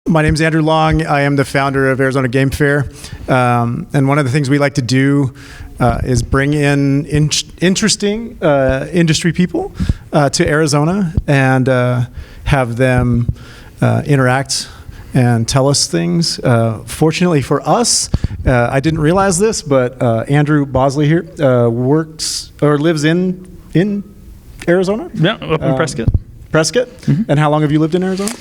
My name is Andrew Long. I am the founder of Arizona Game Fair. And one of the things we like to do is bring in interesting industry people to Arizona and have them interact and tell us things. Fortunately for us, I didn't realize this, but Andrew Bosley here works or lives in Arizona? Yeah, up in Prescott. Prescott? Mm-hmm. And how long have you lived in Arizona?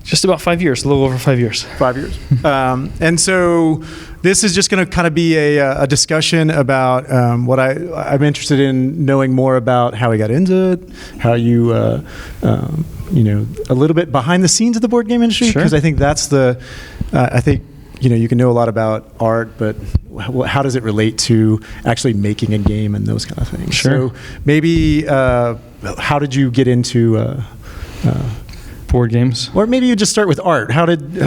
Just about 5 years, a little over 5 years. 5 years. And so this is just going to kind of be a discussion about what I'm interested in knowing more about how we got into it, how you, a little bit behind the scenes of the board game industry, because I think that's I think, you can know a lot about art, but how does it relate to actually making a game and those kind of things? Sure. So maybe how did you get into board games? Or maybe you just start with art.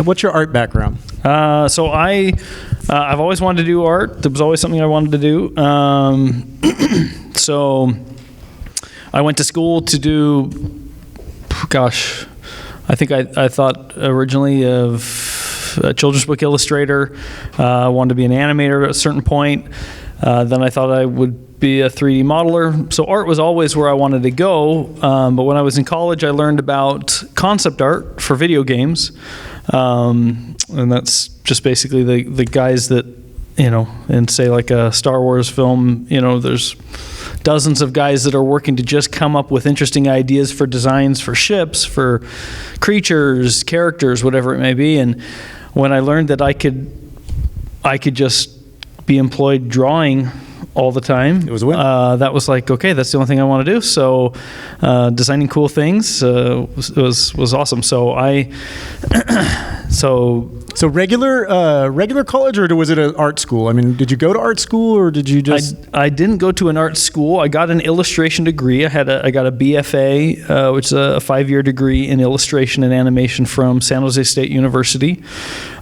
What's your art background? So I've always wanted to do art. There was always something I wanted to do. So I went to school to do, I think I thought originally of a children's book illustrator. I wanted to be an animator at a certain point. Then I thought I would be a 3D modeler. So art was always where I wanted to go. But when I was in college, I learned about concept art for video games. And that's just basically the guys that, in say like a Star Wars film, there's dozens of guys that are working to just come up with interesting ideas for designs for ships, for creatures, characters, whatever it may be. And when I learned that I could just be employed drawing all the time. It was a win. That was like, okay, that's the only thing I want to do. So designing cool things was awesome. So So regular college, or was it an art school? I mean, did you go to art school, or did you just? I didn't go to an art school. I got an illustration degree. I got a BFA, which is a 5-year degree in illustration and animation from San Jose State University.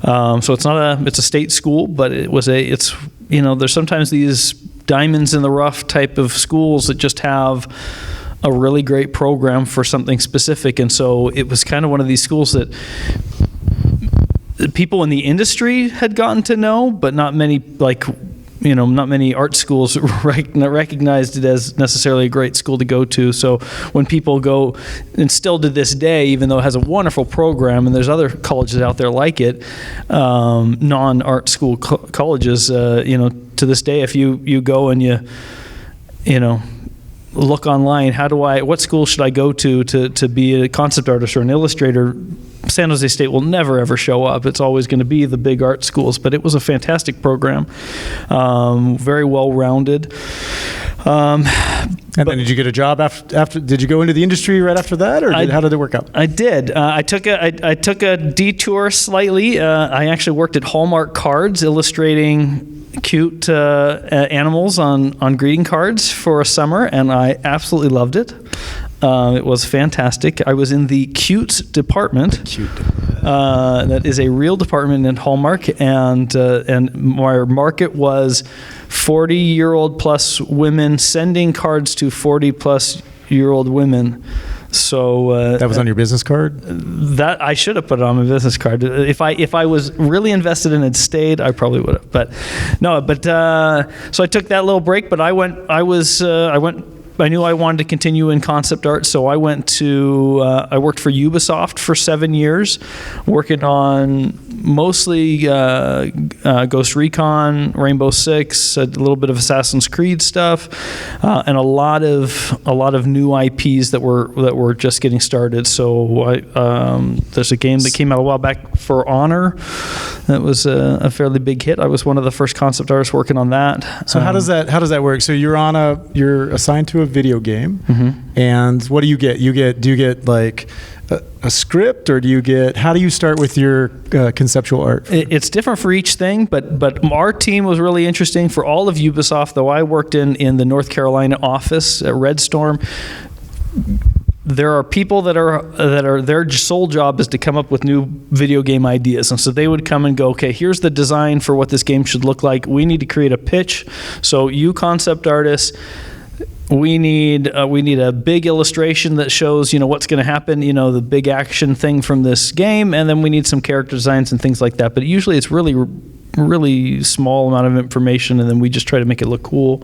So it's a state school, but there's sometimes these diamonds in the rough type of schools that just have a really great program for something specific. And so it was kind of one of these schools that people in the industry had gotten to know, but not many not many art schools recognized it as necessarily a great school to go to. So when people go, and still to this day, even though it has a wonderful program, and there's other colleges out there like it, non-art school colleges, to this day, if you go and you look online, what school should I go to be a concept artist or an illustrator? San Jose State will never ever show up. It's always going to be the big art schools, but it was a fantastic program, very well rounded. And then did you get a job after? Did you go into the industry right after that, or how did it work out? I did. I took a detour slightly. I actually worked at Hallmark Cards, illustrating cute animals on greeting cards for a summer, and I absolutely loved it. It was fantastic. I was in the cute department. That is a real department in Hallmark, and my market was 40-year-old plus women sending cards to 40-plus-year-old women. So that was on your business card? That I should have put it on my business card. If I was really invested in it, stayed, I probably would have. But no. So I took that little break. But I knew I wanted to continue in concept art, so I worked for Ubisoft for 7 years, working on mostly Ghost Recon, Rainbow Six, a little bit of Assassin's Creed stuff, and a lot of new IPs that were just getting started. So there's a game that came out a while back for Honor that was a fairly big hit. I was one of the first concept artists working on that. So how does that work? So you're assigned to a video game, mm-hmm. and what do you get? Do you get like a script, or how do you start with your conceptual art? It's different for each thing, but our team was really interesting for all of Ubisoft, though I worked in the North Carolina office at Red Storm. There are people that are their sole job is to come up with new video game ideas, and so they would come and go, okay, here's the design for what this game should look like. We need to create a pitch. So you concept artists, we need a big illustration that shows what's going to happen, the big action thing from this game, and then we need some character designs and things like that. But usually it's really small amount of information, and then we just try to make it look cool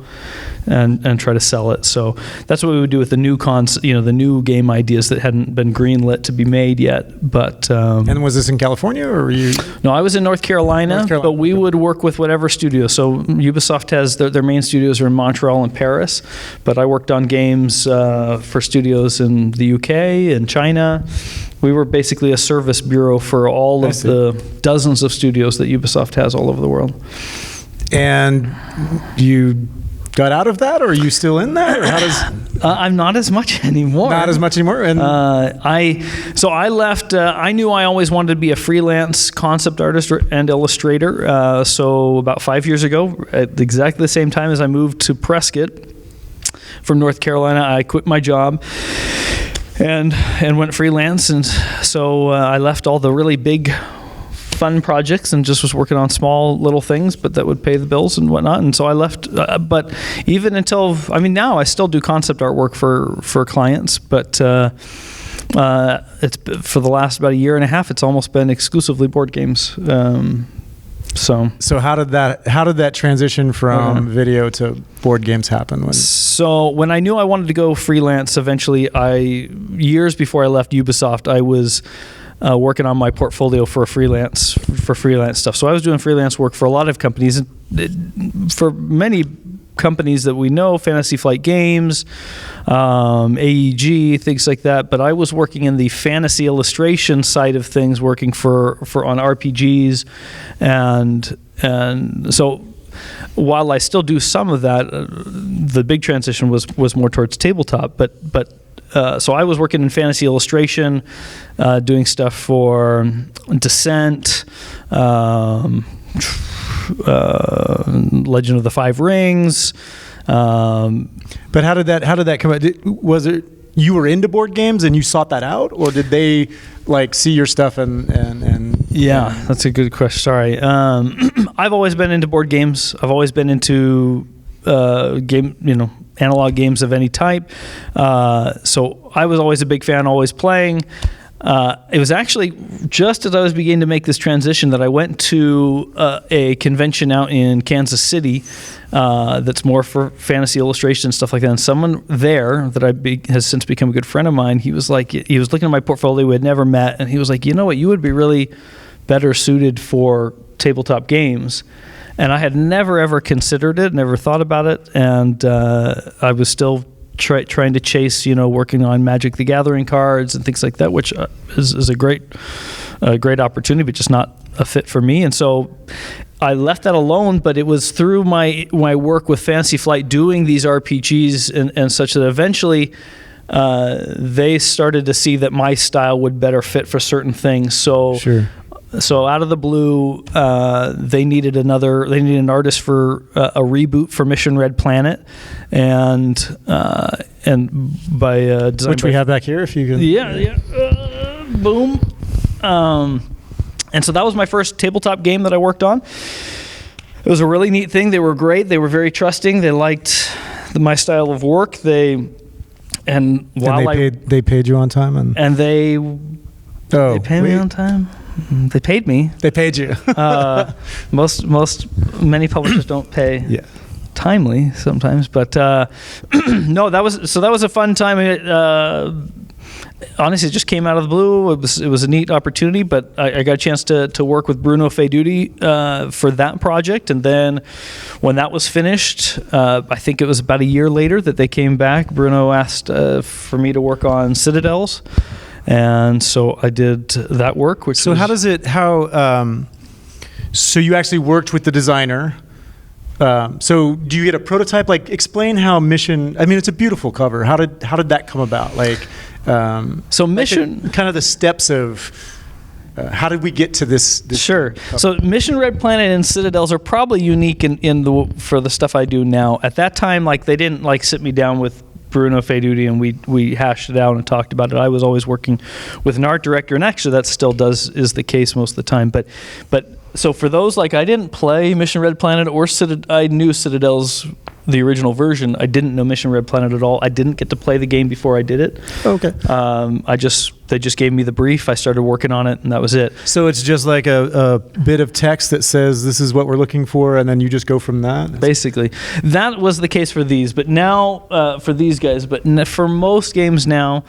and try to sell it. So that's what we would do with the new the new game ideas that hadn't been greenlit to be made yet. But and was this in California, or were you? No, I was in North Carolina, but we would work with whatever studio. So Ubisoft has their main studios are in Montreal and Paris, but I worked on games for studios in the UK and China. We were basically a service bureau for all of the dozens of studios that Ubisoft has all over the world. And you got out of that, or are you still in that? Or how does? I'm not as much anymore. Not as much anymore. And I left. I knew I always wanted to be a freelance concept artist and illustrator. So about 5 years ago, at exactly the same time as I moved to Prescott from North Carolina, I quit my job and went freelance. And so I left all the really big fun projects and just was working on small little things, but that would pay the bills and whatnot. And so I left, but even until, now I still do concept artwork for clients, but it's for the last about a year and a half, it's almost been exclusively board games. So how did that transition from video to board games happen? So when I knew I wanted to go freelance, eventually years before I left Ubisoft, I was working on my portfolio for freelance stuff. So I was doing freelance work for a lot of companies, for many companies that we know, Fantasy Flight Games, AEG, things like that. But I was working in the fantasy illustration side of things, working on RPGs, and so while I still do some of that, the big transition was more towards tabletop. But so I was working in fantasy illustration, doing stuff for Descent, Legend of the Five Rings. But how did that come out? Was it you were into board games and you sought that out, or did they see your stuff and? Yeah, that's a good question. Sorry, I've always been into board games. I've always been into analog games of any type. So I was always a big fan, always playing. It was actually just as I was beginning to make this transition that I went to a convention out in Kansas City that's more for fantasy illustration and stuff like that. And someone there that has since become a good friend of mine, he was looking at my portfolio. We had never met, and he was like, you know what, you would be really better suited for tabletop games. And I had never ever considered it, never thought about it, and I was still trying to chase, working on Magic the Gathering cards and things like that, which is a great opportunity, but just not a fit for me. And so I left that alone, but it was through my work with Fantasy Flight doing these RPGs and such that eventually they started to see that my style would better fit for certain things. So. Sure. So out of the blue, they needed an artist for a reboot for Mission Red Planet, and by design which we have back here, if you can. Yeah. Boom. And so that was my first tabletop game that I worked on. It was a really neat thing. They were great. They were very trusting. They liked my style of work. They paid you on time, and they paid me on time. They paid me. They paid you. Many publishers don't pay timely sometimes, but no, that was a fun time. Honestly, it just came out of the blue. It was a neat opportunity, but I got a chance to work with Bruno Faiduti for that project, and then when that was finished, I think it was about a year later that they came back. Bruno asked for me to work on Citadels. And so I did that work. So you actually worked with the designer. So do you get a prototype? Explain how Mission. It's a beautiful cover. How did that come about? Mission, kind of the steps of. How did we get to this Sure. cover? So Mission Red Planet and Citadels are probably unique for the stuff I do now. At that time, they didn't sit me down with Bruno Faiduti and we hashed it out and talked about it. I was always working with an art director, and actually that still is the case most of the time. But so for those, I didn't play Mission Red Planet or I knew Citadels the original version, I didn't know Mission Red Planet at all. I didn't get to play the game before I did it. Okay. They just gave me the brief. I started working on it, and that was it. So it's just like a bit of text that says this is what we're looking for, and then you just go from that? Basically. That was the case for these, but now, for these guys, but for most games now,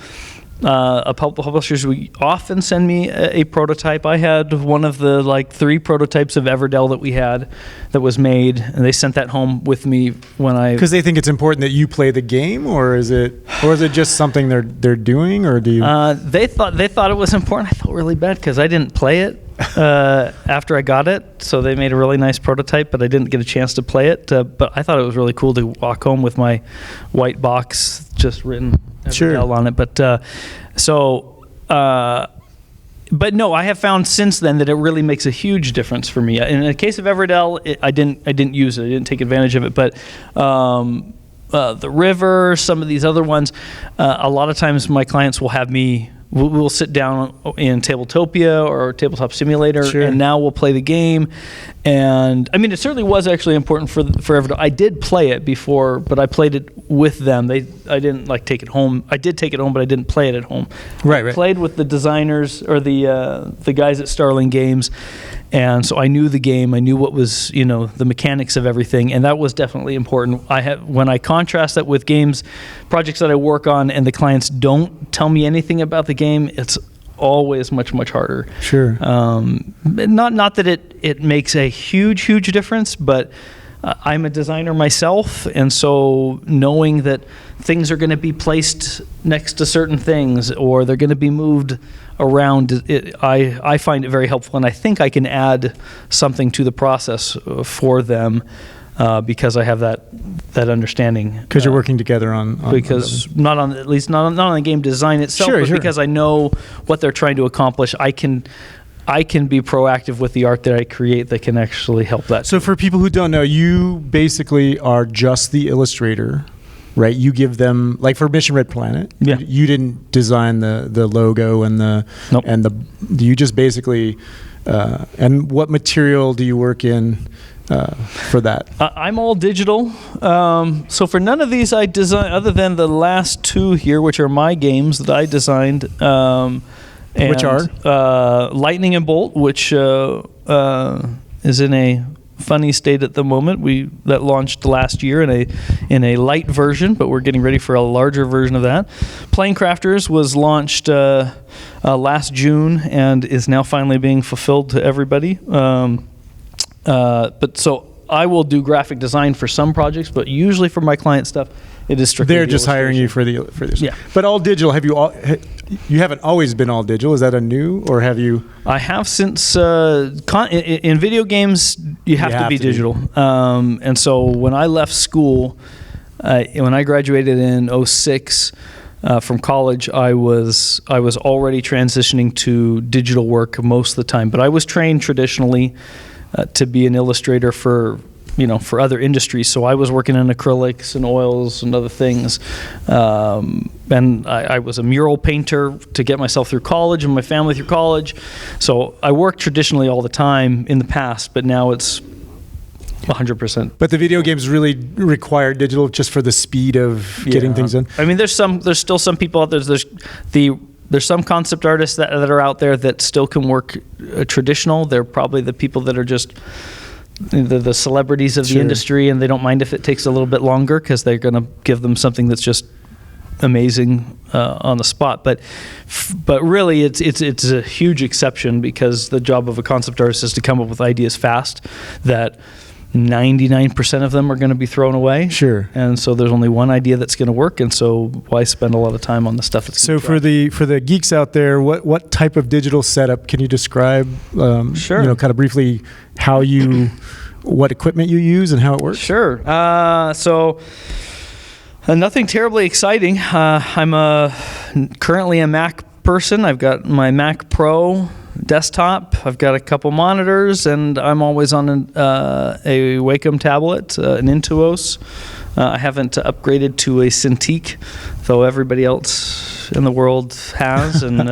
publishers will often send me a prototype. I had one of the 3 prototypes of Everdell that we had that was made, and they sent that home with me when I... Because they think it's important that you play the game, or is it just something they're doing, or do you... They thought it was important. I felt really bad because I didn't play it after I got it, so they made a really nice prototype, but I didn't get a chance to play it. But I thought it was really cool to walk home with my white box just written Everdell on it. But no, I have found since then that it really makes a huge difference for me. In the case of Everdell, I didn't use it. I didn't take advantage of it. But the River, some of these other ones, a lot of times my clients will have me. We'll sit down in Tabletopia or Tabletop Simulator, and now we'll play the game. And I mean, it certainly was actually important for Everdell. I did play it before, but I played it with them. I didn't take it home. I did take it home, but I didn't play it at home. I played with the designers or the guys at Starling Games, and so I knew the game. I knew what was the mechanics of everything, and that was definitely important. When I contrast that with projects that I work on, and the clients don't tell me anything about the game, it's always much harder. Sure. Not that it makes a huge difference, but I'm a designer myself, and so knowing that things are going to be placed next to certain things, or they're going to be moved around, I find it very helpful, and I think I can add something to the process for them. Because I have that understanding. Because you're working together on because not on the game design itself, but because I know what they're trying to accomplish. I can be proactive with the art that I create that can actually help that. So for people who don't know, you basically are just the illustrator, right? You give them, like for Mission Red Planet, you didn't design the logo and you just basically, and what material do you work in for that? I'm all digital. So for none of these I designed, other than the last 2 here, which are my games that I designed. Which are? Lightning and Bolt, which is in a funny state at the moment. That launched last year in a light version, but we're getting ready for a larger version of that. Planecrafters was launched last June and is now finally being fulfilled to everybody. But so I will do graphic design for some projects, but usually for my client stuff, it is strictly. They're just hiring you for this. Yeah. But all digital. You haven't always been all digital. Is that a new, or have you? I have since in video games you have to be digital. And so when I left school, when I graduated in 2006. From college, I was already transitioning to digital work most of the time, but I was trained traditionally to be an illustrator for other industries. So I was working in acrylics and oils and other things, and I was a mural painter to get myself through college and my family through college. So I worked traditionally all the time in the past, but now it's 100%. But the video games really require digital just for the speed of getting things done. I mean, there's still some people out there. There's some concept artists that are out there that still can work traditional. They're probably the people that are just the celebrities of the industry, and they don't mind if it takes a little bit longer because they're going to give them something that's just amazing on the spot. But really, it's a huge exception, because the job of a concept artist is to come up with ideas fast that 99% of them are going to be thrown away. Sure. And so there's only one idea that's going to work, and so why spend a lot of time on the stuff that's so for the geeks out there, what type of digital setup can you describe? Sure. Kind of briefly what equipment you use and how it works. Sure. So nothing terribly exciting. I'm currently a Mac person. I've got my Mac Pro desktop. I've got a couple monitors, and I'm always on a Wacom tablet, an Intuos. I haven't upgraded to a Cintiq, though everybody else in the world has. And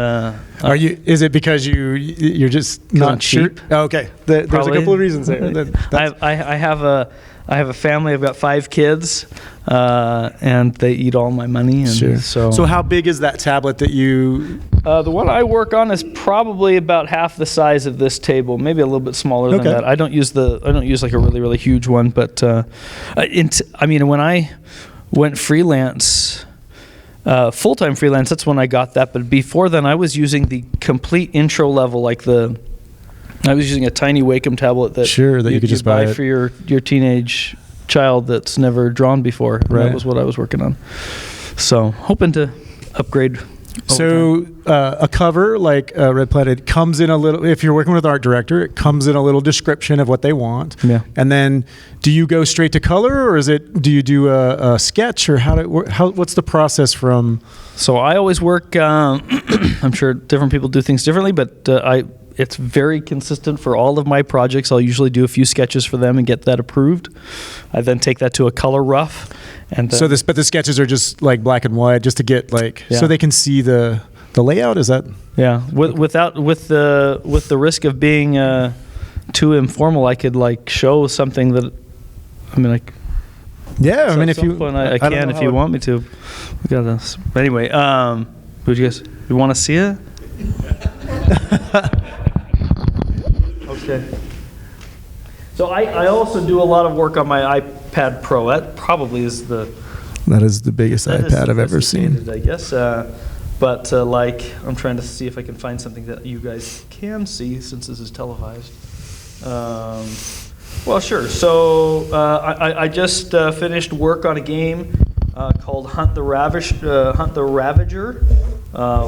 Is it because you're just not cheap? Sure? Oh, okay, there's a couple of reasons there. I have I have a family. I've got 5 kids, and they eat all my money. And Sure. So how big is that tablet that you? the one I work on is probably about half the size of this table, maybe a little bit smaller than Okay. that. I don't use like a really, really huge one, but when I went freelance, full-time freelance, that's when I got that. But before then, I was using the complete intro level, I was using a tiny Wacom tablet that Sure, that you could just buy it. for your teenage child that's never drawn before. And Right. That was what I was working on. So hoping to upgrade. So a cover like Red Planet comes in a little. If you're working with art director, it comes in a little description of what they want. Yeah. And then, do you go straight to color, or do you do a sketch, or what's the process from? So I always work. I'm sure different people do things differently, but it's very consistent for all of my projects. I'll usually do a few sketches for them and get that approved. I then take that to a color rough, and So but the sketches are just like black and white, just to get Yeah. so they can see the layout. Is that? yeah, with the risk of being too informal, I could show something that Yeah, I mean, at if some you, point I don't can know if you want me to. We got this. Anyway, would you guys? You want to see it? Okay. So I also do a lot of work on my iPad Pro. That probably is the That is the biggest that is iPad I've ever seen. sophisticated, I guess. But I'm trying to see if I can find something that you guys can see since this is televised. Well, sure. So I just finished work on a game called Hunt the Ravager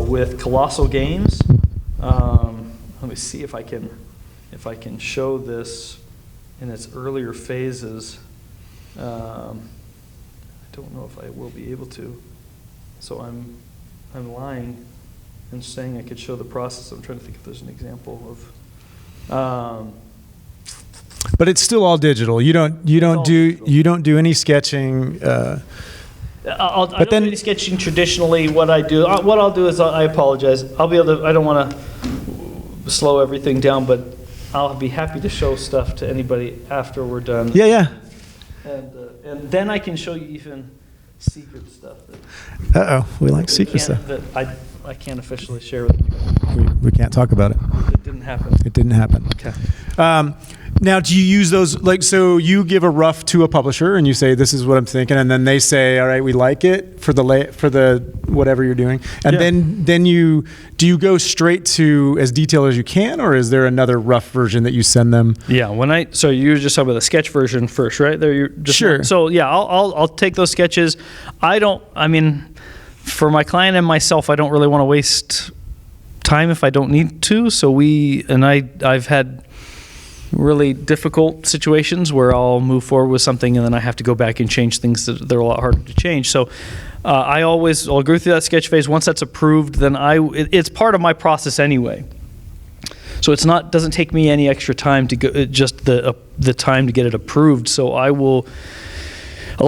with Colossal Games. Let me see if I can show this in its earlier phases. I don't know if I will be able to. So I'm lying and saying I could show the process. I'm trying to think if there's an example of. But it's still all digital. You don't all digital. do any sketching. I don't then- do any sketching traditionally. What I'll do is I apologize. I'll be able to. I don't want to slow everything down, but I'll be happy to show stuff to anybody after we're done. Yeah. And then I can show you even secret stuff that We like secret stuff. that I can't officially share with you. We can't talk about it. It didn't happen. It didn't happen. Okay. Now, do you use those, so you give a rough to a publisher and you say, this is what I'm thinking, and then they say, all right, we like it for the whatever you're doing, and Yeah. then do you go straight to as detailed as you can, or is there another rough version that you send them? Yeah, so you were just talking about the sketch version first, right? There, you're just Sure. So yeah, I'll take those sketches. For my client and myself, I don't really want to waste time if I don't need to. So I've had really difficult situations where I'll move forward with something and then I have to go back and change things that they're a lot harder to change. So I'll go through that sketch phase. Once that's approved, then it's part of my process anyway. So doesn't take me any extra time to go, just the time to get it approved. So I'll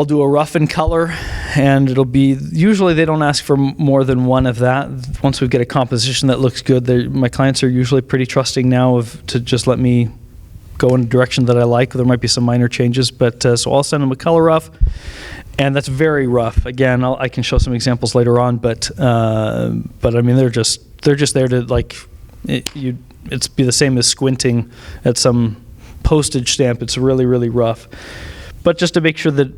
do a rough in color, and it'll be, usually they don't ask for more than one of that. Once we get a composition that looks good, my clients are usually pretty trusting now to just let me go in a direction that I like. There might be some minor changes, but so I'll send them a color rough, and that's very rough. Again, I can show some examples later on, but I mean they're just there to it's be the same as squinting at some postage stamp. It's really, really rough, but just to make sure that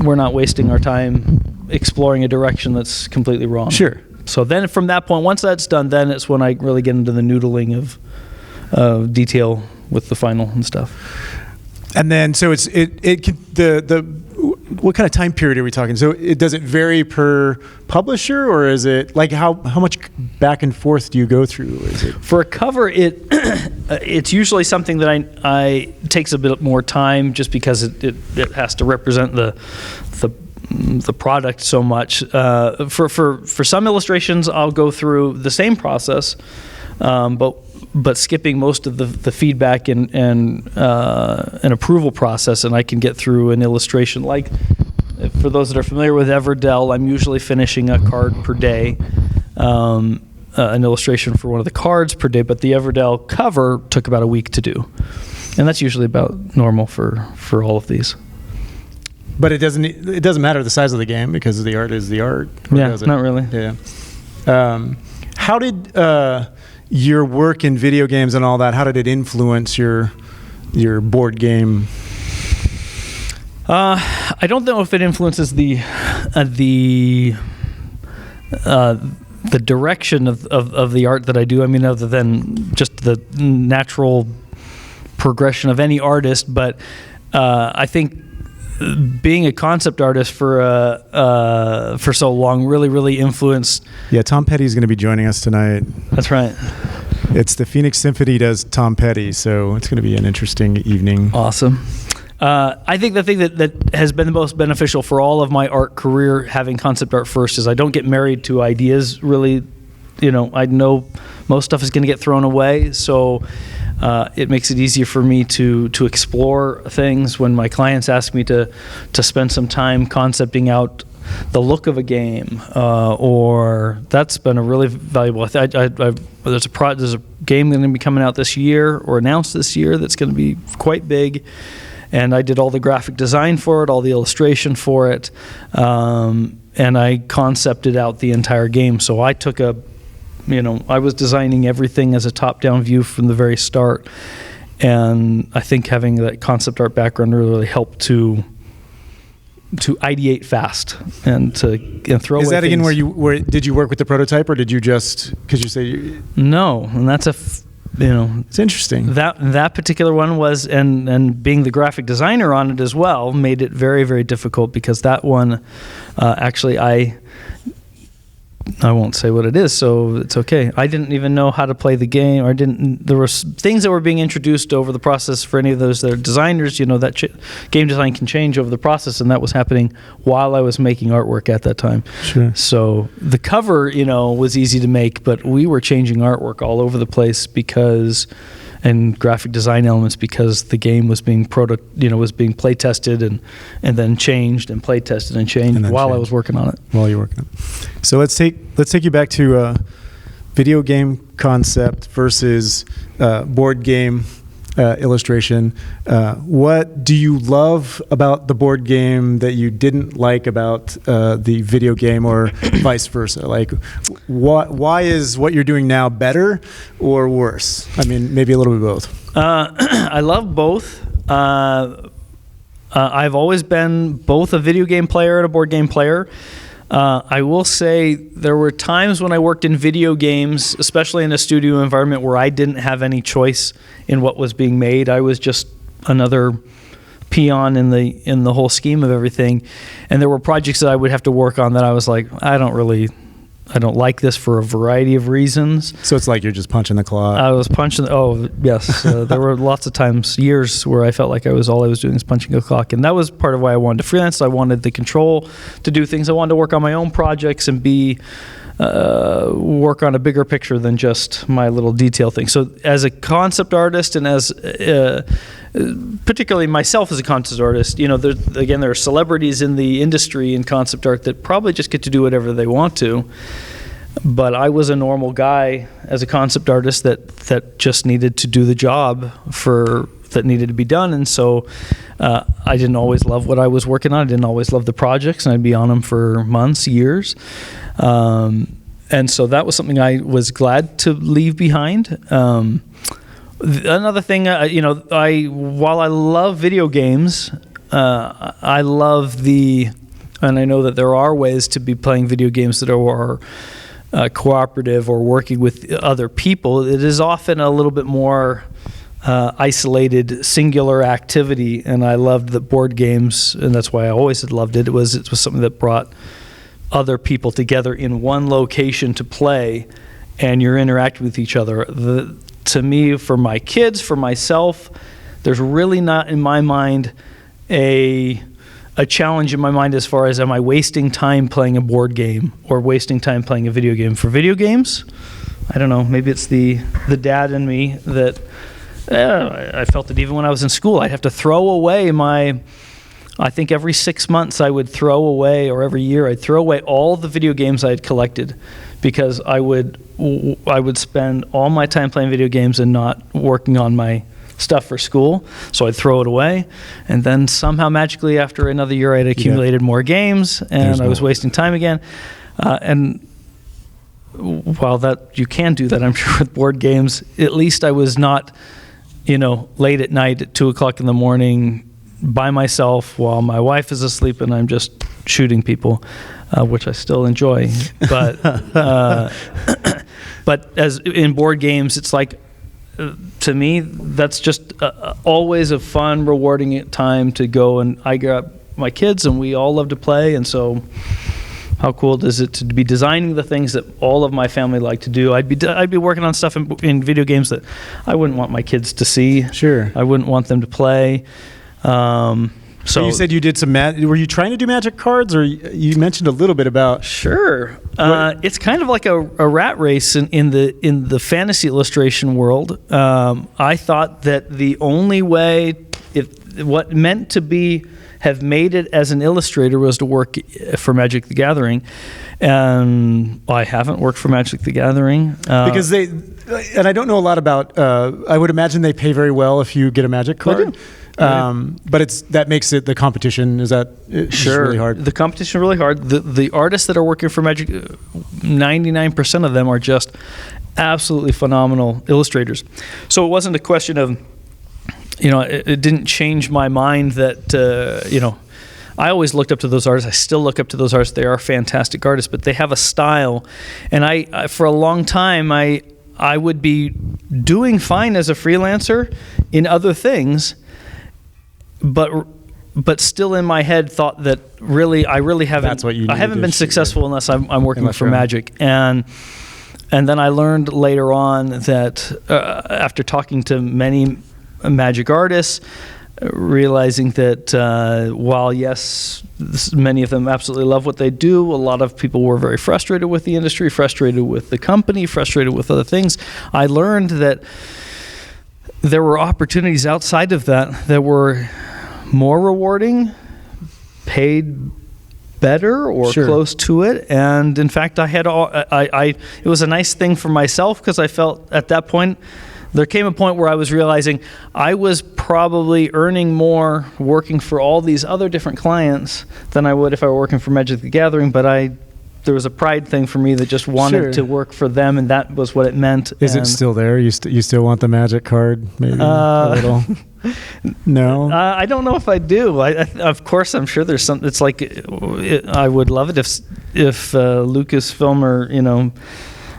we're not wasting our time exploring a direction that's completely wrong. Sure. So then from that point, once that's done, then it's when I really get into the noodling of detail with the final and stuff. And then, so what kind of time period are we talking? So does it vary per publisher, or is it like how much back and forth do you go through? Is it For a cover, it's usually something that I takes a bit more time, just because it has to represent the product so much. For some illustrations, I'll go through the same process, but skipping most of the feedback and an approval process, and I can get through an illustration. Like, for those that are familiar with Everdell, I'm usually finishing a card per day, an illustration for one of the cards per day, but the Everdell cover took about a week to do. And that's usually about normal for all of these. But it doesn't matter the size of the game because the art is the art. Yeah, not really. Yeah. How did your work in video games and all that, how did it influence your board game? I don't know if it influences the direction of the art that I do. I mean, other than just the natural progression of any artist, but I think being a concept artist for so long really influenced. Yeah, Tom Petty is going to be joining us tonight. That's right. It's the Phoenix Symphony does Tom Petty, so it's going to be an interesting evening. Awesome. I think the thing that has been the most beneficial for all of my art career, having concept art first, is I don't get married to ideas really. I know most stuff is going to get thrown away, so it makes it easier for me to explore things. When my clients ask me to spend some time concepting out the look of a game, or that's been a really valuable. There's a game going to be coming out this year or announced this year that's going to be quite big, and I did all the graphic design for it, all the illustration for it, and I concepted out the entire game. So I took I was designing everything as a top-down view from the very start, and I think having that concept art background really helped to ideate fast and throw away. Is that again things. where did you work with the prototype, or did you just because you say no? And that's it's interesting. That particular one was, and being the graphic designer on it as well made it very, very difficult, because that one actually I won't say what it is, so it's okay. I didn't even know how to play the game, or there were things that were being introduced over the process for any of those that are designers. That game design can change over the process, and that was happening while I was making artwork at that time. Sure. So the cover, was easy to make, but we were changing artwork all over the place and graphic design elements, because the game was being was being play tested and then changed and play tested and changed while I was working on it. While you're working on it. So let's take you back to video game concept versus board game illustration. What do you love about the board game that you didn't like about the video game, or vice versa? Like, why is what you're doing now better or worse? I mean, maybe a little bit of both. I love both. I've always been both a video game player and a board game player. I will say there were times when I worked in video games, especially in a studio environment, where I didn't have any choice in what was being made. I was just another peon in the whole scheme of everything. And there were projects that I would have to work on that I was like, I don't like this for a variety of reasons. So it's like you're just punching the clock. I was punching. Oh, yes. There were lots of years where I felt like all I was doing is punching a clock. And that was part of why I wanted to freelance. I wanted the control to do things. I wanted to work on my own projects and work on a bigger picture than just my little detail thing. So as a concept artist, and as particularly myself as a concept artist, there are celebrities in the industry in concept art that probably just get to do whatever they want to. But I was a normal guy as a concept artist that just needed to do the job that needed to be done. And so I didn't always love what I was working on. I didn't always love the projects, and I'd be on them for months, years. And so that was something I was glad to leave behind. Another thing, while I love video games, I love and I know that there are ways to be playing video games that are cooperative or working with other people. It is often a little bit more isolated, singular activity, and I loved the board games, and that's why I always had loved it. It was something that brought other people together in one location to play, and you're interacting with each other. To me, for my kids, for myself, there's really not in my mind a challenge in my mind as far as, am I wasting time playing a board game or wasting time playing a video game? For video games, I don't know, maybe it's the dad in me that I felt it even when I was in school. I'd have to throw away I think every 6 months I would throw away, or every year I'd throw away all the video games I had collected, because I would spend all my time playing video games and not working on my stuff for school, so I'd throw it away. And then somehow magically after another year, I'd accumulated more games, and I was wasting time again. And while that you can do that, I'm sure, with board games, at least I was not, late at night at 2 o'clock in the morning by myself while my wife is asleep and I'm just shooting people, which I still enjoy. But but as in board games, it's like, to me, that's just always a fun, rewarding time to go, and I got my kids and we all love to play, and so how cool is it to be designing the things that all of my family like to do? I'd be working on stuff in video games that I wouldn't want my kids to see. Sure. I wouldn't want them to play. So you said you did some were you trying to do Magic cards, or you mentioned a little bit about? Sure. It's kind of like a rat race in the fantasy illustration world. I thought that the only way, what meant to have made it as an illustrator, was to work for Magic the Gathering, and I haven't worked for Magic the Gathering Because and I don't know a lot about. I would imagine they pay very well if you get a Magic card. But that makes it the competition. Is that sure? Really hard. The competition really hard. The artists that are working for Magic, 99% of them are just absolutely phenomenal illustrators. So it wasn't a question of, it didn't change my mind that I always looked up to those artists. I still look up to those artists. They are fantastic artists, but they have a style, and I for a long time I would be doing fine as a freelancer in other things, but still in my head thought that I really haven't. That's what you need I haven't to been shoot, successful unless I'm working for you're on. Magic, and then I learned later on that after talking to many Magic artists, realizing that while yes, many of them absolutely love what they do, a lot of people were very frustrated with the industry, frustrated with the company, frustrated with other things. I learned that there were opportunities outside of that were more rewarding, paid better or Sure. close to it, and in fact it was a nice thing for myself, because I felt at that point there came a point where I was realizing I was probably earning more working for all these other different clients than I would if I were working for Magic the Gathering, but there was a pride thing for me that just wanted Sure. to work for them, and that was what it meant. Is it still there? You still want the Magic card? Maybe a little. No. I don't know if I do. Of course, I'm sure there's some. It's like I would love it if Lucasfilm, or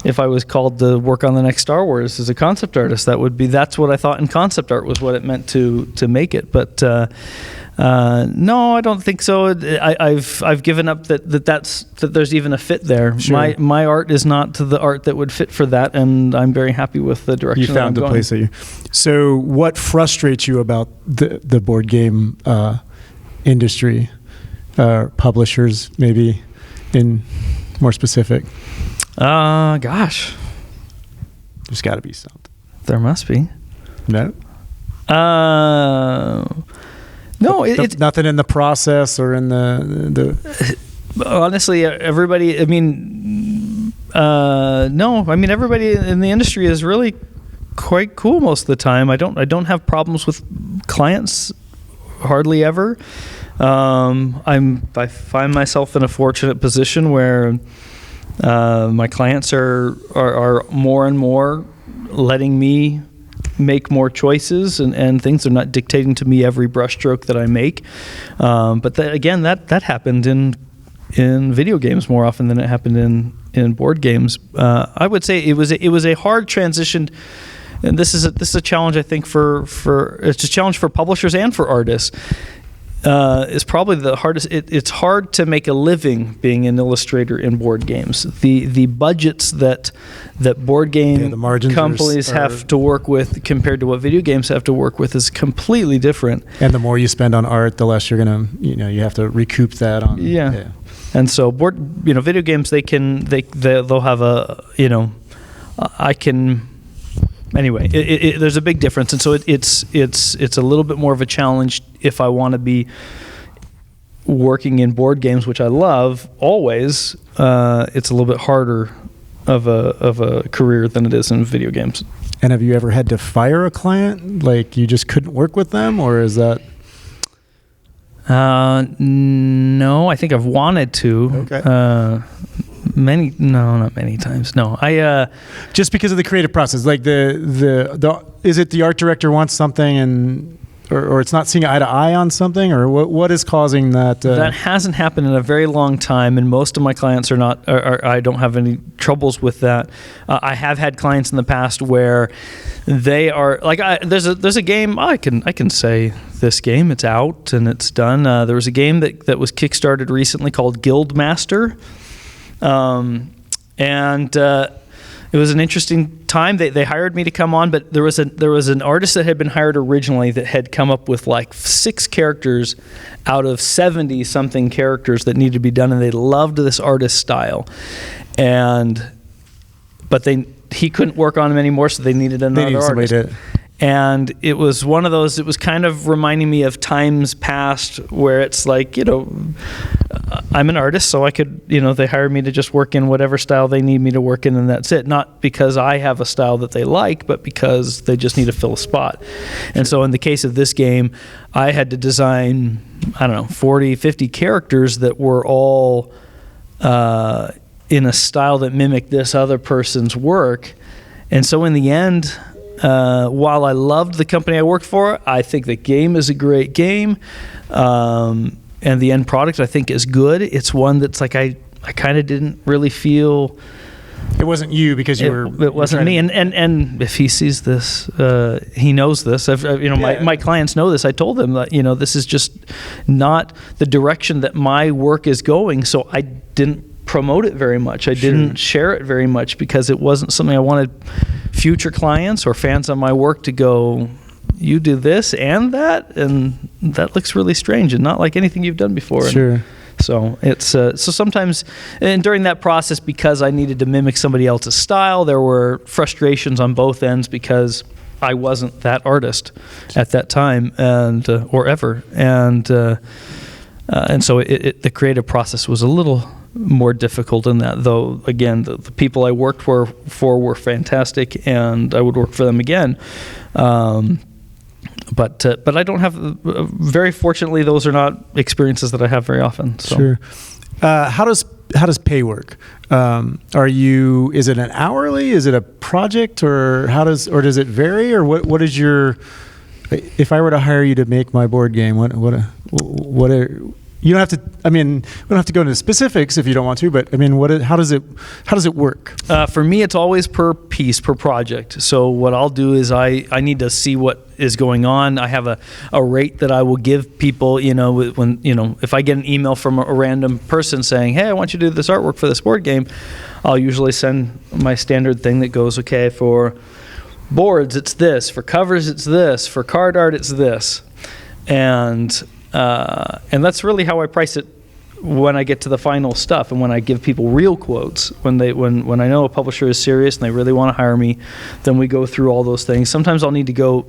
if I was called to work on the next Star Wars as a concept artist. That's what I thought in concept art was what it meant to make it. But no, I don't think so. I've given up that there's even a fit there. Sure. My art is not the art that would fit for that, and I'm very happy with the direction. You found that a I'm place that you. So, what frustrates you about the board game industry, publishers, maybe, in more specific? Gosh, There's got to be something. there must be. No. No, it's nothing in the process or in the. honestly, everybody. I mean, no. I mean, everybody in the industry is really quite cool most of the time. I don't have problems with clients, hardly ever. I find myself in a fortunate position where my clients are more and more letting me make more choices and things. They're not dictating to me every brushstroke that I make. But again, that happened in video games more often than it happened in board games. I would say it was a hard transition, and this is a challenge, I think, for it's a challenge for publishers and for artists. Is probably the hardest. It's hard to make a living being an illustrator in board games. The budgets that board game the margins companies have to work with compared to what video games have to work with is completely different. And the more you spend on art, the less you're gonna, you have to recoup that on. Yeah. And so video games, they'll have I can. Anyway, there's a big difference, and so it's a little bit more of a challenge if I want to be working in board games, which I love always. It's a little bit harder of a career than it is in video games. And have you ever had to fire a client? Like you just couldn't work with them, or is that? No, I think I've wanted to. Okay. Not many times. No, Just because of the creative process, like the is it the art director wants something and or it's not seeing eye to eye on something, or what is causing that? That hasn't happened in a very long time, and most of my clients are not. I don't have any troubles with that. I have had clients in the past where they are like, there's a game I can say this game, it's out and it's done. There was a game that was kickstarted recently called Guildmaster, and it was an interesting time. They hired me to come on, but there was an artist that had been hired originally that had come up with like 6 characters out of 70 something characters that needed to be done, and they loved this artist style, but he couldn't work on them anymore, so they needed another artist. And it was one of those, it was kind of reminding me of times past where it's like, I'm an artist, so I could, they hired me to just work in whatever style they need me to work in, and that's it. Not because I have a style that they like, but because they just need to fill a spot. And so in the case of this game, I had to design, 40, 50 characters that were all in a style that mimicked this other person's work. And so in the end, while I loved the company I worked for, I think the game is a great game, and the end product I think is good. It's one that's like I kind of didn't really feel. It wasn't you because it wasn't me. And if he sees this, he knows this. My clients know this. I told them that this is just not the direction that my work is going. So I didn't promote it very much. I didn't share it very much because it wasn't something I wanted future clients or fans of my work to go, you do this and that looks really strange and not like anything you've done before. Sure. So it's so sometimes, and during that process, because I needed to mimic somebody else's style, there were frustrations on both ends because I wasn't that artist at that time or ever, and so the creative process was a little more difficult in that, though. Again, the people I worked for were fantastic, and I would work for them again. But I don't have. Very fortunately, those are not experiences that I have very often. So. Sure. How does pay work? Is it an hourly? Is it a project, or does it vary, or what is your? If I were to hire you to make my board game, what are you don't have to. I mean, we don't have to go into specifics if you don't want to. But I mean, how does it work? For me, it's always per piece, per project. So what I'll do is I need to see what is going on. I have a rate that I will give people. When if I get an email from a random person saying, "Hey, I want you to do this artwork for this board game," I'll usually send my standard thing that goes, "Okay, for boards it's this, for covers it's this, for card art it's this," and that's really how I price it when I get to the final stuff, and when I give people real quotes. When I know a publisher is serious and they really want to hire me, then we go through all those things. Sometimes I'll need to go,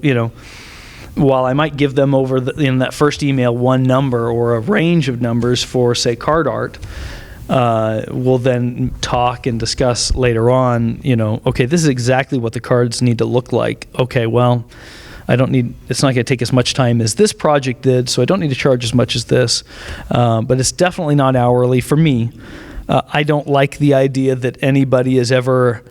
while I might give them over in that first email one number or a range of numbers for, say, card art, we'll then talk and discuss later on, okay, this is exactly what the cards need to look like. Okay, well, it's not going to take as much time as this project did, so I don't need to charge as much as this. But it's definitely not hourly for me. I don't like the idea that anybody is ever,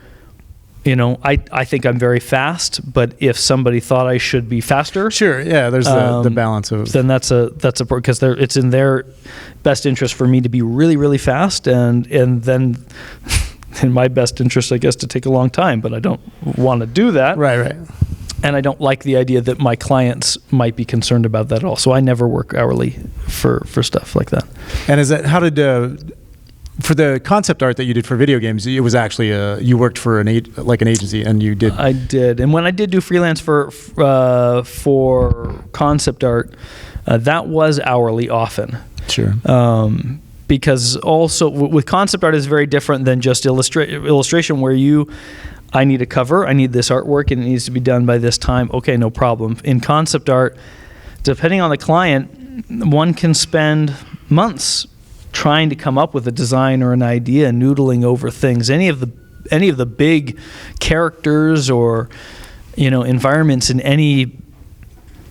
I think I'm very fast, but if somebody thought I should be faster. Sure, yeah, there's the balance of. Then that's because it's in their best interest for me to be really, really fast, and then in my best interest, I guess, to take a long time, but I don't want to do that. Right. And I don't like the idea that my clients might be concerned about that at all. So I never work hourly for stuff like that. And for the concept art that you did for video games, it was actually you worked for an agency, and you did. I did, and when I did do freelance for concept art, that was hourly often. Sure. Because also with concept art is very different than just illustration, where I need a cover, I need this artwork, and it needs to be done by this time. Okay, no problem. In concept art, depending on the client, one can spend months trying to come up with a design or an idea, noodling over things. Any of the any of the big characters or environments in any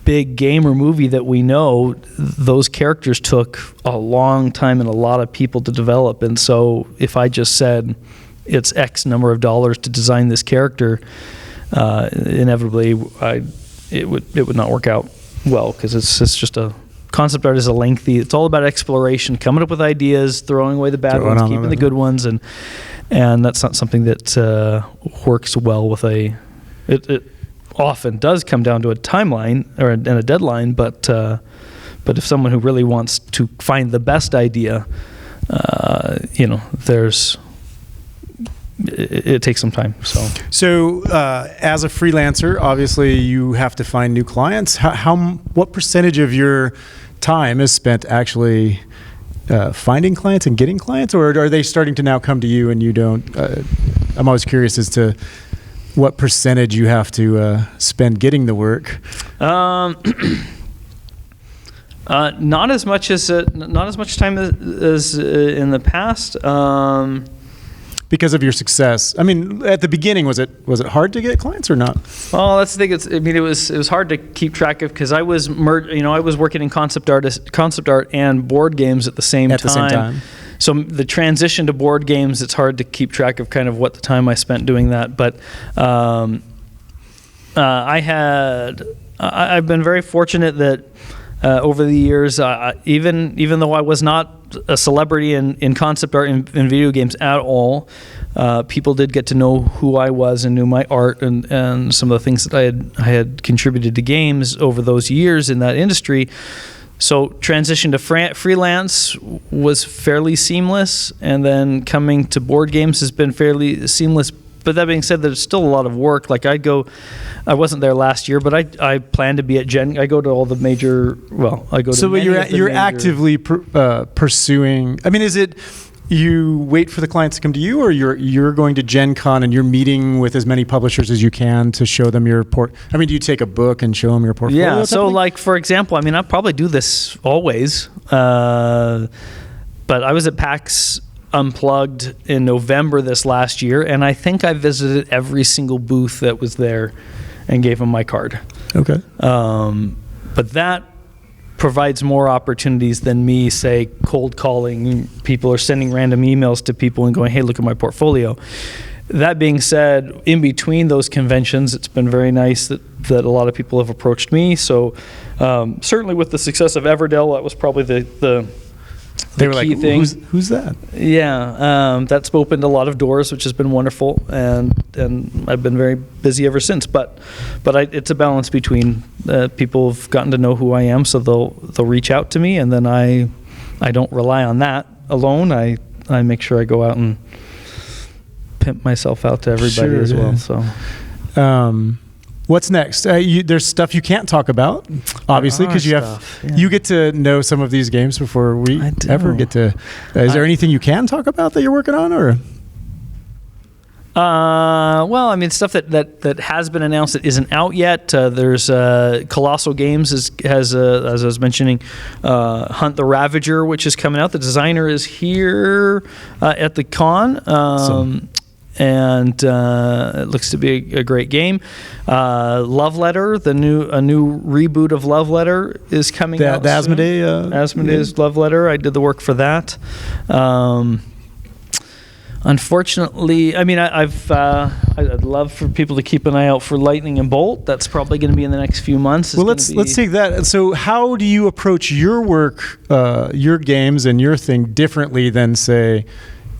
big game or movie that we know, those characters took a long time and a lot of people to develop. And so if I just said it's X number of dollars to design this character, inevitably it would not work out well, because it's just a concept art is a lengthy. It's all about exploration, coming up with ideas, throwing away the bad ones, keeping the good ones, and that's not something that works well with a. It often does come down to a timeline and a deadline, but if someone who really wants to find the best idea, it takes some time. So as a freelancer, obviously you have to find new clients. What percentage of your time is spent actually finding clients and getting clients, or are they starting to now come to you and you don't? I'm always curious as to what percentage you have to spend getting the work. Not as much time as in the past. Because of your success. I mean, at the beginning, was it hard to get clients or not? Well, that's the thing. It was hard to keep track of, because I was I was working in concept art and board games at the same time. So the transition to board games, it's hard to keep track of kind of what the time I spent doing that. But I've been very fortunate that over the years, even though I was not a celebrity in concept art in video games at all, people did get to know who I was and knew my art and some of the things that I had contributed to games over those years in that industry. So transition to freelance was fairly seamless, and then coming to board games has been fairly seamless. But that being said, there's still a lot of work. Like I wasn't there last year, but I plan to be at Gen. I go to all the major. Well, I go to. So you're actively pursuing. I mean, is it you wait for the clients to come to you, or you're going to Gen Con and you're meeting with as many publishers as you can to show them your port? I mean, do you take a book and show them your portfolio? Yeah. So like, for example, I mean, I probably do this always, but I was at PAX Unplugged in November this last year, and I think I visited every single booth that was there and gave them my card. Okay. But that provides more opportunities than me, say, cold calling people or sending random emails to people and going, hey, look at my portfolio. That being said, in between those conventions, it's been very nice that a lot of people have approached me. So certainly with the success of Everdell, that was probably the they were key like, thing. Who's that? Yeah, that's opened a lot of doors, which has been wonderful, and I've been very busy ever since. But it's a balance between people have gotten to know who I am, so they'll reach out to me, and then I don't rely on that alone. I make sure I go out and pimp myself out to everybody as well. So. What's next? There's stuff you can't talk about, obviously, because you get to know some of these games before we ever get to. Is there anything you can talk about that you're working on, or? Well, I mean, stuff that has been announced that isn't out yet. There's Colossal Games has as I was mentioning, Hunt the Ravager, which is coming out. The designer is here at the con. And it looks to be a great game. Love Letter, a new reboot of Love Letter is coming out. The Asmodee's Love Letter. I did the work for that. Unfortunately, I mean, I'd love for people to keep an eye out for Lightning and Bolt. That's probably going to be in the next few months. Well, let's take that. So, how do you approach your work, your games, and your thing differently than, say,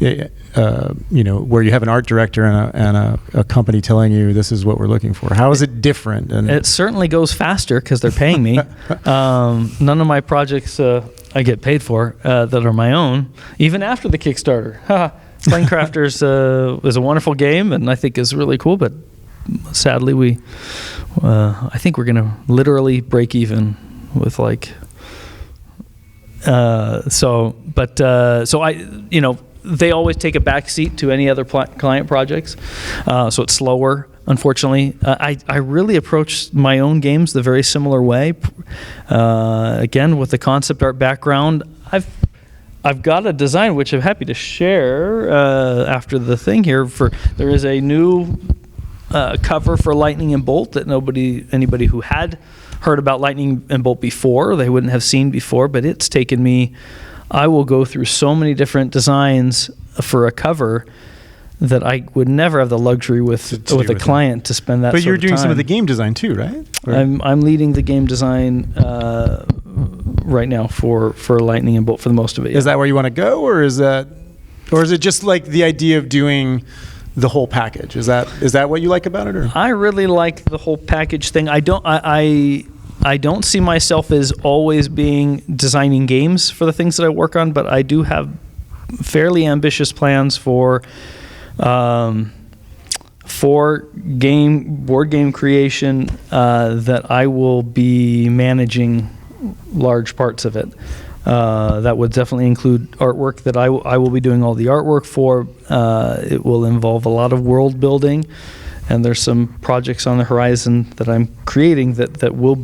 where you have an art director and a company telling you this is what we're looking for? How is it different? And it certainly goes faster because they're paying me. None of my projects I get paid for that are my own, even after the Kickstarter. Planecrafters is a wonderful game, and I think is really cool. But sadly, I think we're gonna literally break even with like. So they always take a back seat to any other client projects, so it's slower, unfortunately. I really approach my own games the very similar way. Again, with the concept art background, I've got a design which I'm happy to share after the thing here. There is a new cover for Lightning and Bolt that anybody who had heard about Lightning and Bolt before, they wouldn't have seen before, but it's taken me, I will go through so many different designs for a cover that I would never have the luxury with a client to spend that. But you're sort of doing time. some of the game design too, right? Or- I'm leading the game design right now for Lightning and Bolt for the most of it. Is that where you want to go, or is it just like the idea of doing the whole package? Is that what you like about it? Or? I really like the whole package thing. I don't see myself as always designing games for the things that I work on, but I do have fairly ambitious plans for board game creation that I will be managing large parts of it. That would definitely include artwork that I will be doing all the artwork for. It will involve a lot of world building, and there's some projects on the horizon that I'm creating that I will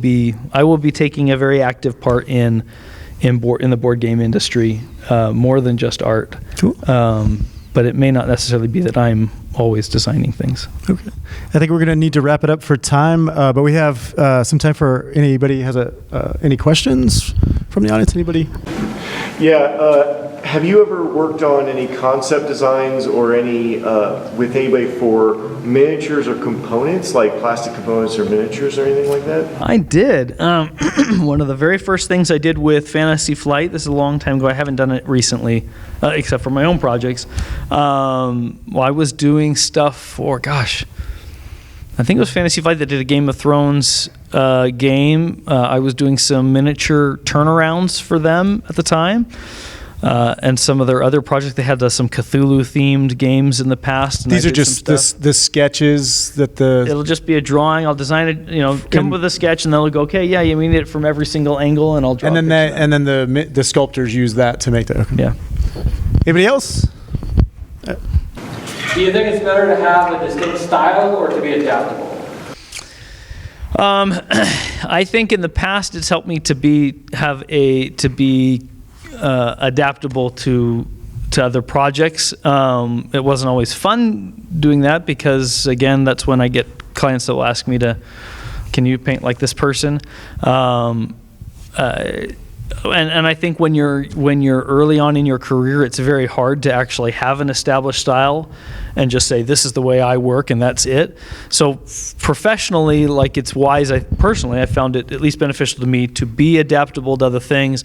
be taking a very active part in the board game industry, more than just art. Cool. But it may not necessarily be that I'm always designing things. Okay. I think we're going to need to wrap it up for time, but we have some time for anybody has any questions from the audience. Anybody? Yeah. Have you ever worked on any concept designs or any with anybody for miniatures or components, like plastic components or miniatures or anything like that? I did. One of the very first things I did with Fantasy Flight, this is a long time ago, I haven't done it recently, except for my own projects. I was doing stuff for, I think it was Fantasy Flight that did a Game of Thrones game. I was doing some miniature turnarounds for them at the time. And some of their other projects, they had some Cthulhu-themed games in the past. And These are just the sketches that It'll just be a drawing. I'll design it. Come with a sketch, and they'll go, okay, yeah, you need it from every single angle, and I'll draw. And then the sculptors use that to make the. Okay. Yeah. Anybody else? Do you think it's better to have a distinct style or to be adaptable? I think in the past it's helped me to be adaptable to other projects. It wasn't always fun doing that because, again, that's when I get clients that will ask me can you paint like this person? And I think when you're early on in your career, it's very hard to actually have an established style and just say, this is the way I work and that's it. So professionally, it's wise. I found it at least beneficial to me to be adaptable to other things.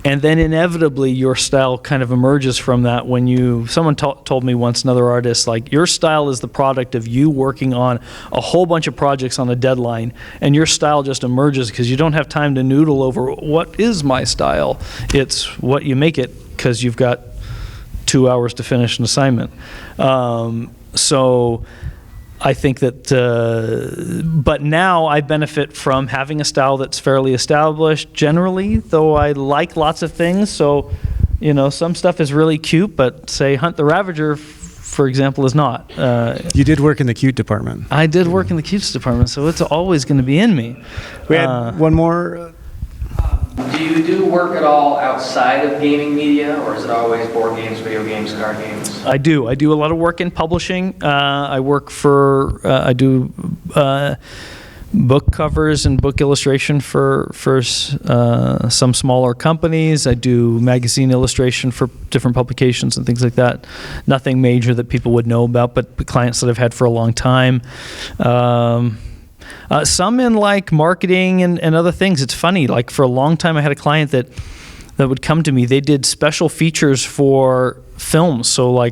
And then inevitably your style kind of emerges from that. Someone told me once, another artist, your style is the product of you working on a whole bunch of projects on a deadline, and your style just emerges because you don't have time to noodle over what is my style. It's what you make it because you've got 2 hours to finish an assignment. So I think that, but now I benefit from having a style that's fairly established generally, though I like lots of things. So, some stuff is really cute, but say Hunt the Ravager, for example, is not. You did work in the cute department. I did work in the cutes department, so it's always going to be in me. We had one more. Do you do work at all outside of gaming media, or is it always board games, video games, card games? I do. I do a lot of work in publishing. I do book covers and book illustration for some smaller companies. I do magazine illustration for different publications and things like that. Nothing major that people would know about, but clients that I've had for a long time. Some in marketing and other things. It's funny, for a long time I had a client that would come to me. They did special features for films. So my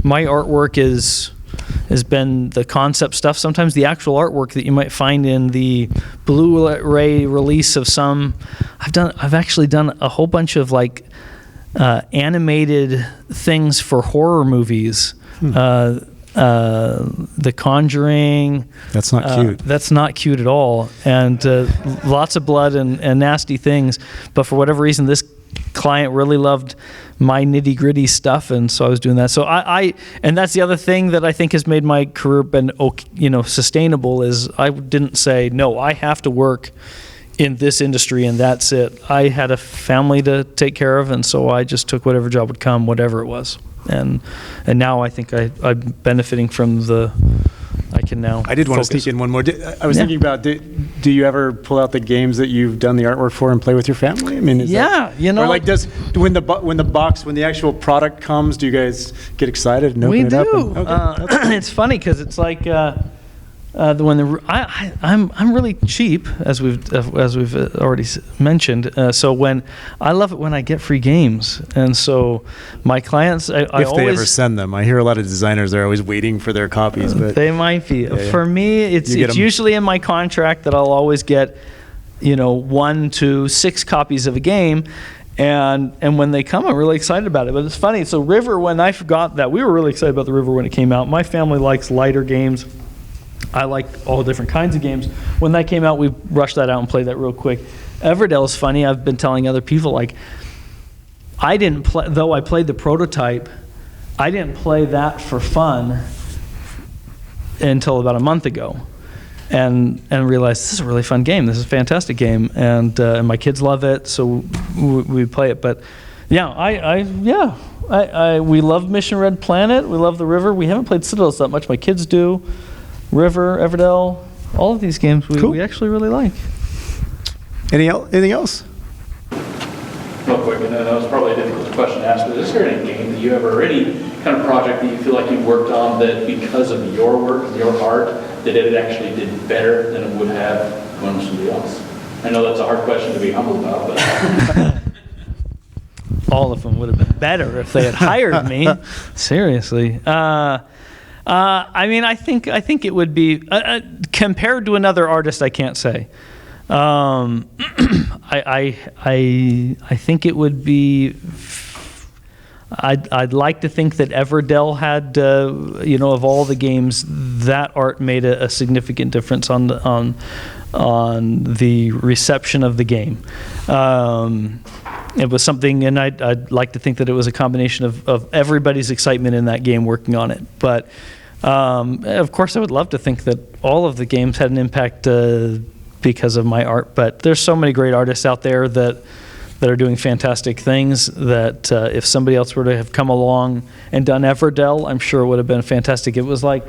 artwork has been the concept stuff. Sometimes the actual artwork that you might find in the Blu-ray release of some. I've actually done a whole bunch of animated things for horror movies. The Conjuring. That's not cute. That's not cute at all. And lots of blood and nasty things. But for whatever reason, this client really loved my nitty-gritty stuff, and so I was doing that. So and that's the other thing that I think has made my career sustainable is I didn't say, no, I have to work in this industry, and that's it. I had a family to take care of, and so I just took whatever job would come, whatever it was. And now I think I'm benefiting from I can now I did want to focus. sneak in one more. I was Yeah. thinking about, do you ever pull out the games that you've done the artwork for and play with your family? I mean, is Yeah, that, you know, or like when the actual product comes, do you guys get excited and open We it up? do. It's funny because it's like I'm really cheap, as we've already mentioned. So when I love it when I get free games, and so my clients, I If they always ever send them, I hear a lot of designers are always waiting for their copies. But they might be. yeah. For me, it's You get 'em. usually in my contract that I'll always get, 1 to 6 copies of a game. And when they come, I'm really excited about it. But it's funny. So River, when I forgot that, we were really excited about the River when it came out. My family likes lighter games. I like all different kinds of games. When that came out, we rushed that out and played that real quick. Everdell is funny. I've been telling other people, like, I didn't play, though I played the prototype, I didn't play that for fun until about a month ago. And realized this is a really fun game. This is a fantastic game, and my kids love it, so we play it. But yeah, we love Mission Red Planet. We love the River. We haven't played Citadels that much. My kids do. River, Everdell, all of these games Cool. we actually really like. anything else? Real quick, and I know it's probably a difficult question to ask, but is there any game that you ever, or any kind of project that you feel like you worked on that because of your work, your art, that it actually did better than it would have when somebody else? I know that's a hard question to be humble about, but All of them would have been better if they had hired me. Seriously. I mean, I think it would be compared to another artist. I can't say. I think it would be. I'd like to think that Everdell had, of all the games, that art made a significant difference on the reception of the game. It was something, and I'd like to think that it was a combination of everybody's excitement in that game working on it. But of course, I would love to think that all of the games had an impact because of my art. But there's so many great artists out there that are doing fantastic things that if somebody else were to have come along and done Everdell, I'm sure it would have been fantastic. It was like,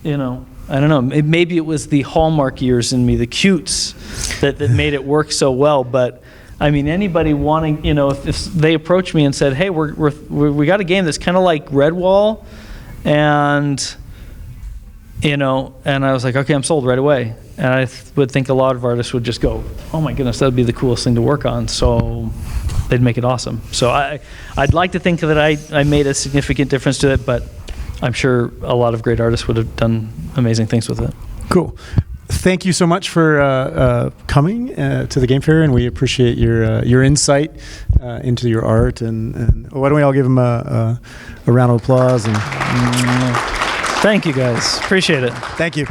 I don't know, maybe it was the Hallmark years in me, the cutes, that made it work so well. But I mean, anybody wanting, if they approached me and said, hey, we got a game that's kind of like Redwall, and and I was like, okay, I'm sold right away. And I would think a lot of artists would just go, oh my goodness, that'd be the coolest thing to work on. So they'd make it awesome. So I'd like to think that I made a significant difference to it, but I'm sure a lot of great artists would have done amazing things with it. Cool. Thank you so much for coming to the Game Fair, and we appreciate your insight into your art. And why don't we all give him a round of applause? And Thank you, guys. Appreciate it. thank you.